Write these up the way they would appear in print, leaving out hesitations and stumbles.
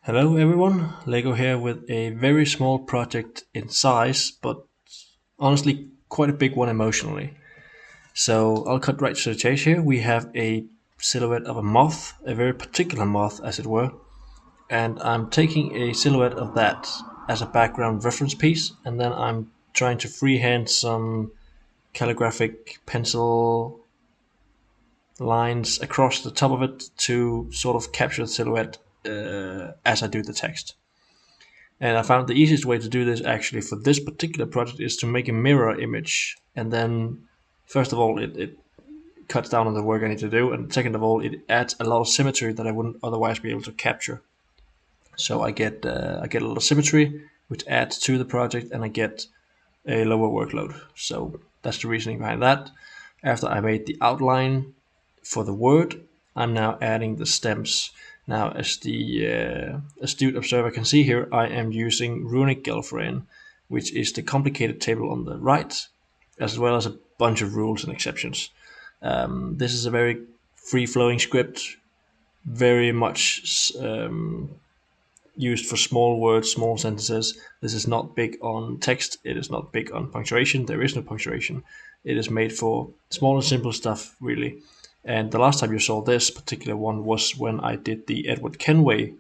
Hello everyone, Lego here with a very small project in size, but honestly quite a big one emotionally. So I'll cut right to the chase here. We have a silhouette of a moth, a very particular moth as it were, and I'm taking a silhouette of that as a background reference piece, and then I'm trying to freehand some calligraphic pencil lines across the top of it to sort of capture the silhouette as I do the text. And I found the easiest way to do this actually for this particular project is to make a mirror image. And then, first of all, it cuts down on the work I need to do. And second of all, it adds a lot of symmetry that I wouldn't otherwise be able to capture. So I get a lot of symmetry, which adds to the project, and I get a lower workload. So that's the reasoning behind that. After I made the outline for the word, I'm now adding the stems. Now, as the astute observer can see here, I am using Runic Gallifreyan, which is the complicated table on the right, as well as a bunch of rules and exceptions. This is a very free-flowing script, very much used for small words, small sentences. This is not big on text. It is not big on punctuation. There is no punctuation. It is made for small and simple stuff, really. And the last time you saw this particular one was when I did the Edward Kenway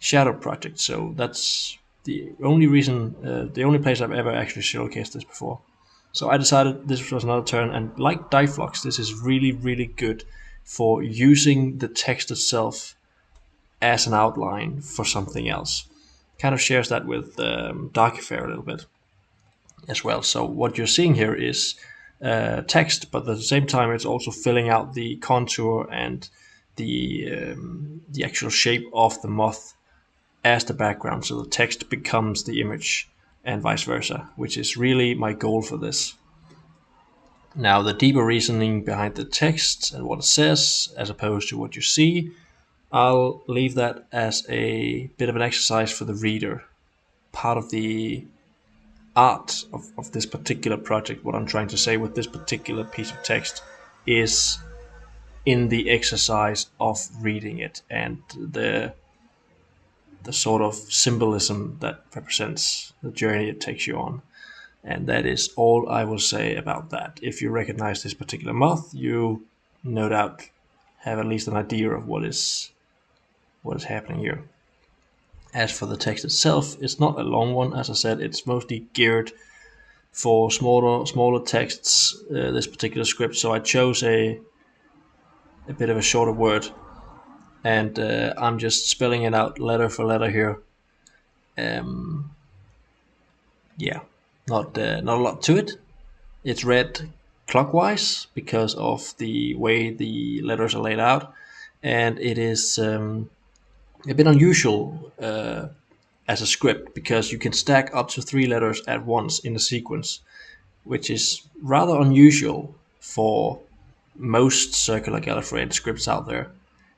shadow project. So that's the only reason, the only place I've ever actually showcased this before. So I decided this was another turn, and like Dieflux, this is really, really good for using the text itself as an outline for something else. Kind of shares that with Darkifair a little bit as well. So what you're seeing here is text, but at the same time it's also filling out the contour and the actual shape of the moth as the background, so the text becomes the image and vice versa, which is really my goal for this. Now, the deeper reasoning behind the text and what it says, as opposed to what you see, I'll leave that as a bit of an exercise for the reader. Part of the art of this particular project, what I'm trying to say with this particular piece of text, is in the exercise of reading it and the sort of symbolism that represents the journey it takes you on. And that is all I will say about that. If you recognize this particular moth, you no doubt have at least an idea of what is happening here. As for the text itself, it's not a long one. As I said, it's mostly geared for smaller texts, this particular script. So I chose a bit of a shorter word, and I'm just spelling it out letter for letter here. Yeah, not a lot to it. It's read clockwise because of the way the letters are laid out, and it is a bit unusual as a script because you can stack up to 3 letters at once in a sequence, which is rather unusual for most circular Gallifreyan scripts out there.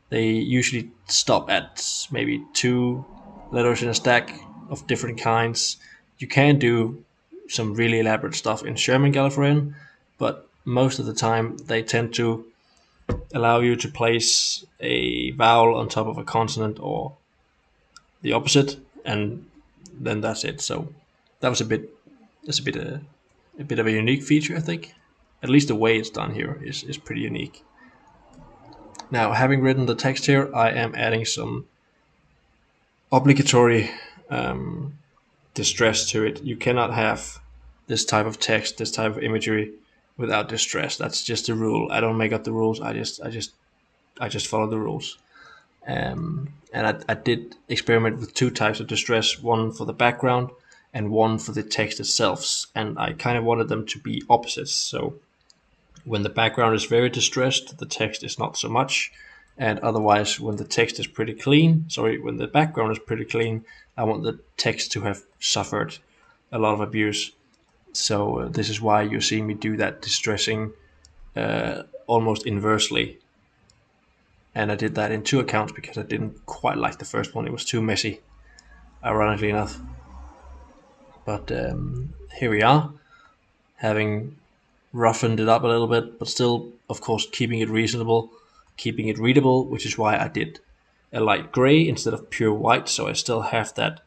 They usually stop at maybe 2 letters in a stack of different kinds. You can do some really elaborate stuff in Sherman Gallifreyan, but most of the time they tend to allow you to place a vowel on top of a consonant or the opposite, and then that's it. So that was a bit of a unique feature, I think. At least the way it's done here is pretty unique. Now, having written the text here, I am adding some obligatory distress to it. You cannot have this type of text, this type of imagery without distress. That's just a rule. I don't make up the rules. I just follow the rules. And I did experiment with 2 types of distress, one for the background and one for the text itself. And I kind of wanted them to be opposites. So when the background is very distressed, the text is not so much. And otherwise, when the text is pretty clean, when the background is pretty clean, I want the text to have suffered a lot of abuse. So this is why you see me do that distressing almost inversely. And I did that in 2 accounts because I didn't quite like the first one. It was too messy, ironically enough. But here we are, having roughened it up a little bit, but still, of course, keeping it reasonable, keeping it readable, which is why I did a light gray instead of pure white, so I still have that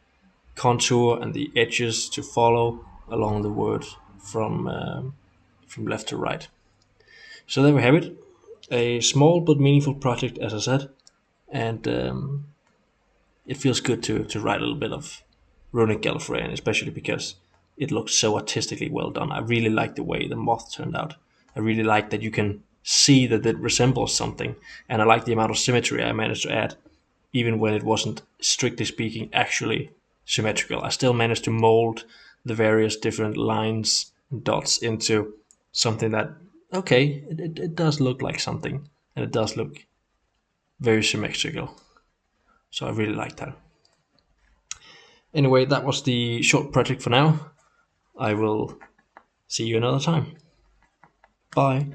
contour and the edges to follow along the word from left to right. So there we have it. A small but meaningful project, as I said, and it feels good to write a little bit of Runic Gallifreyan, especially because it looks so artistically well done. I really like the way the moth turned out. I really like that you can see that it resembles something, and I like the amount of symmetry I managed to add, even when it wasn't, strictly speaking, actually symmetrical. I still managed to mold the various different lines and dots into something that, okay, it does look like something, and it does look very symmetrical. So I really like that. Anyway, that was the short project for now. I will see you another time. Bye.